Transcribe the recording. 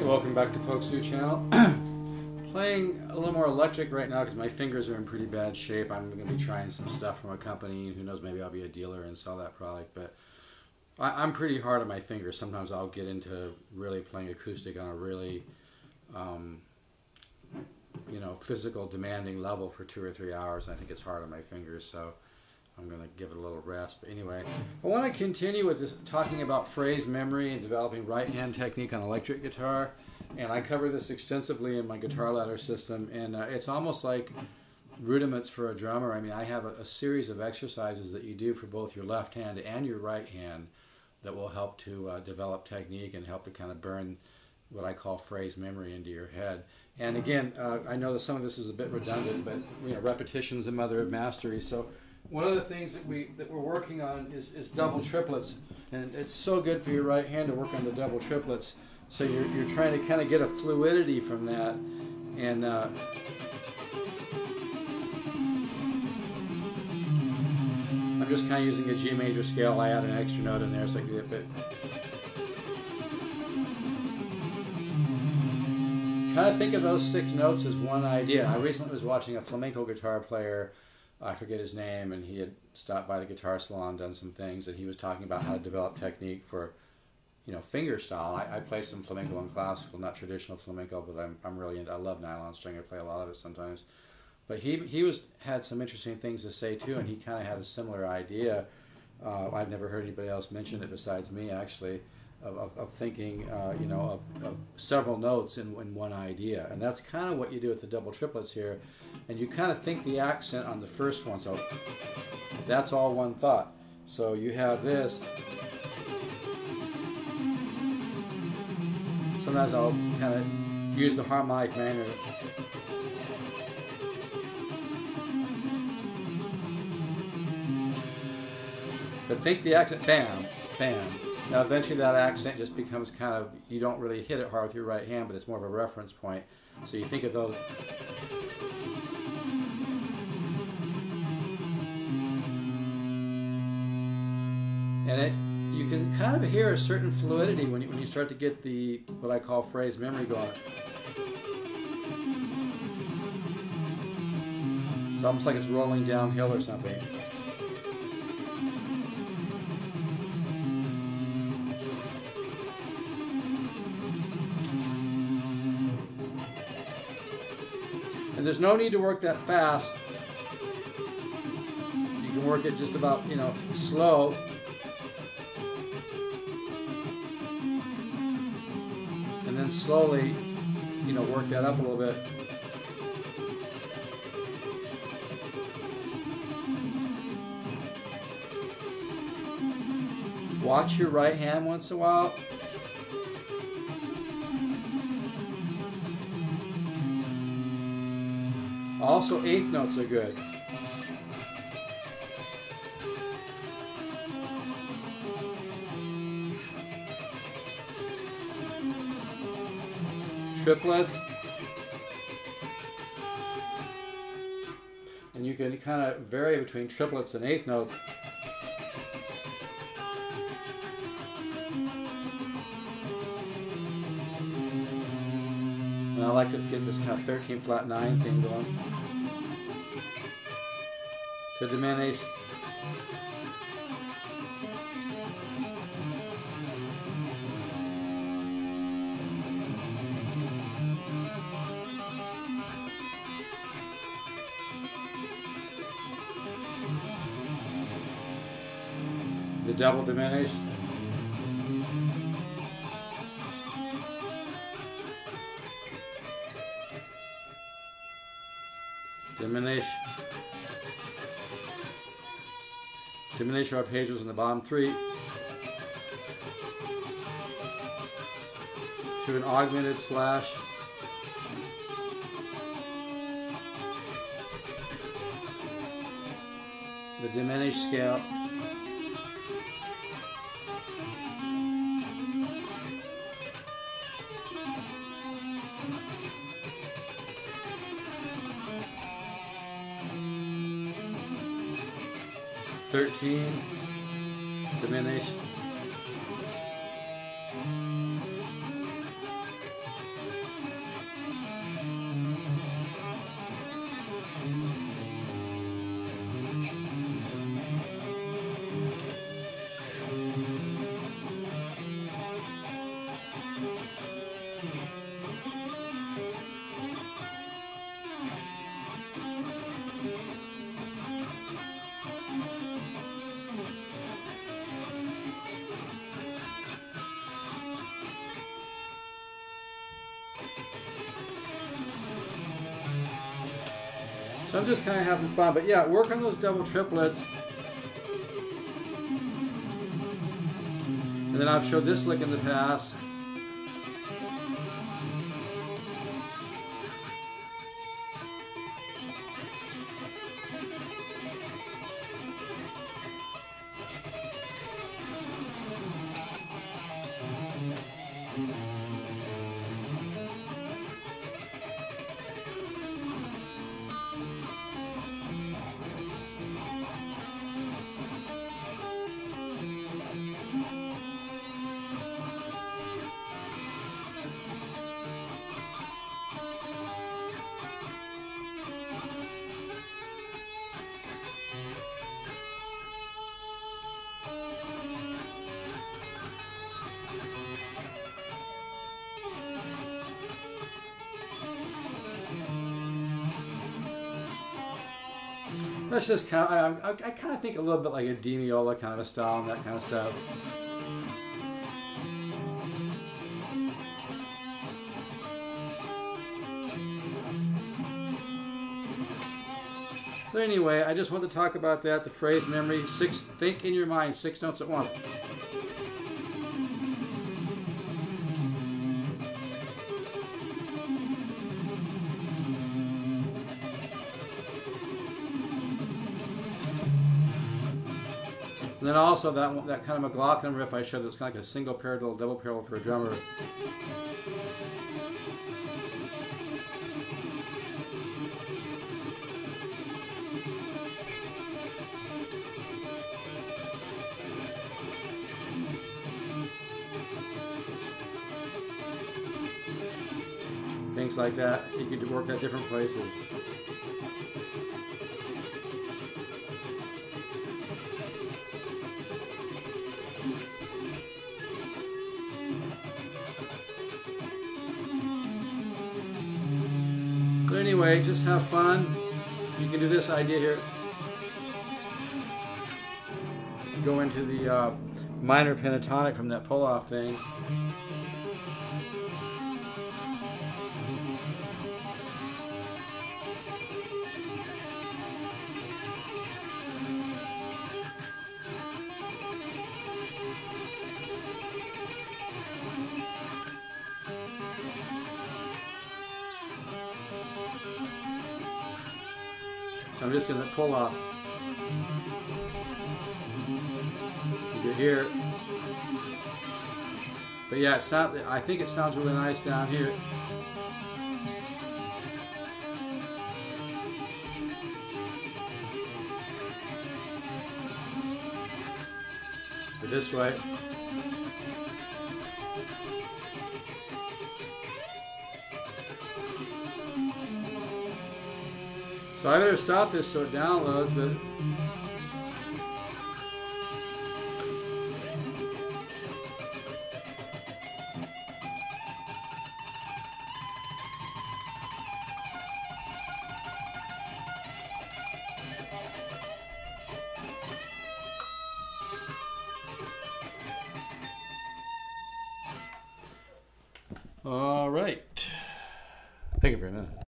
welcome back to polkzoo channel. Playing a little more electric right now because my fingers are in pretty bad shape. I'm going to be trying some stuff from a company. Who knows, maybe I'll be a dealer and sell that product. But I'm pretty hard on my fingers. Sometimes I'll get into really playing acoustic on a really, physical demanding level for 2 or 3 hours. And I think it's hard on my fingers, so I'm going to give it a little rest. But anyway, I want to continue with this, talking about phrase memory and developing right-hand technique on electric guitar. And I cover this extensively in my guitar ladder system. And it's almost like rudiments for a drummer. I mean, I have a series of exercises that you do for both your left hand and your right hand that will help to develop technique and help to kind of burn what I call phrase memory into your head. And again, I know that some of this is a bit redundant, but repetition is the mother of mastery. So one of the things that we're working on is double triplets, and it's so good for your right hand to work on the double triplets. So you're trying to kind of get a fluidity from that, and I'm just kind of using a G major scale. I add an extra note in there so I can get a bit. Kind of think of those 6 notes as one idea. I recently was watching a flamenco guitar player. I forget his name, and he had stopped by the guitar salon, done some things, and he was talking about how to develop technique for, finger style. I play some flamenco and classical, not traditional flamenco, but I'm really into. I love nylon string. I play a lot of it sometimes. But he had some interesting things to say too, and he kind of had a similar idea. I've never heard anybody else mention it besides me, actually, of thinking, of several notes in one idea. And that's kind of what you do with the double triplets here. And you kind of think the accent on the first one. So that's all one thought. So you have this. Sometimes I'll kind of use the harmonic manner. But think the accent, bam, bam. Now eventually that accent just becomes kind of, you don't really hit it hard with your right hand, but it's more of a reference point. So you think of those. And you can kind of hear a certain fluidity when you start to get the, what I call phrase memory going. It's almost like it's rolling downhill or something. And there's no need to work that fast. You can work it just about, slow. And then slowly, work that up a little bit. Watch your right hand once in a while. Also, 8th notes are good. Triplets. And you can kind of vary between triplets and 8th notes. And I like to get this kind of 13 flat 9 thing going. To diminish. The double diminish. Diminish. Diminish arpeggios in the bottom 3 to an augmented splash. The diminished scale. diminish. So I'm just kind of having fun, but yeah, work on those double triplets. And then I've showed this lick in the past. That's just kind of, I kind of think a little bit like a Di Meola kind of style and that kind of stuff. But anyway, I just want to talk about that, the phrase memory. Think in your mind 6 notes at once. And then also that kind of McLaughlin riff I showed that's kind of like a single parallel, double parallel for a drummer. Things like that. You could work at different places. But anyway, just have fun. You can do this idea here. Go into the minor pentatonic from that pull-off thing. So I'm just going to pull off. You get here. But yeah, it's not, I think it sounds really nice down here. But this way. So I better stop this so it downloads, but all right. Thank you very much.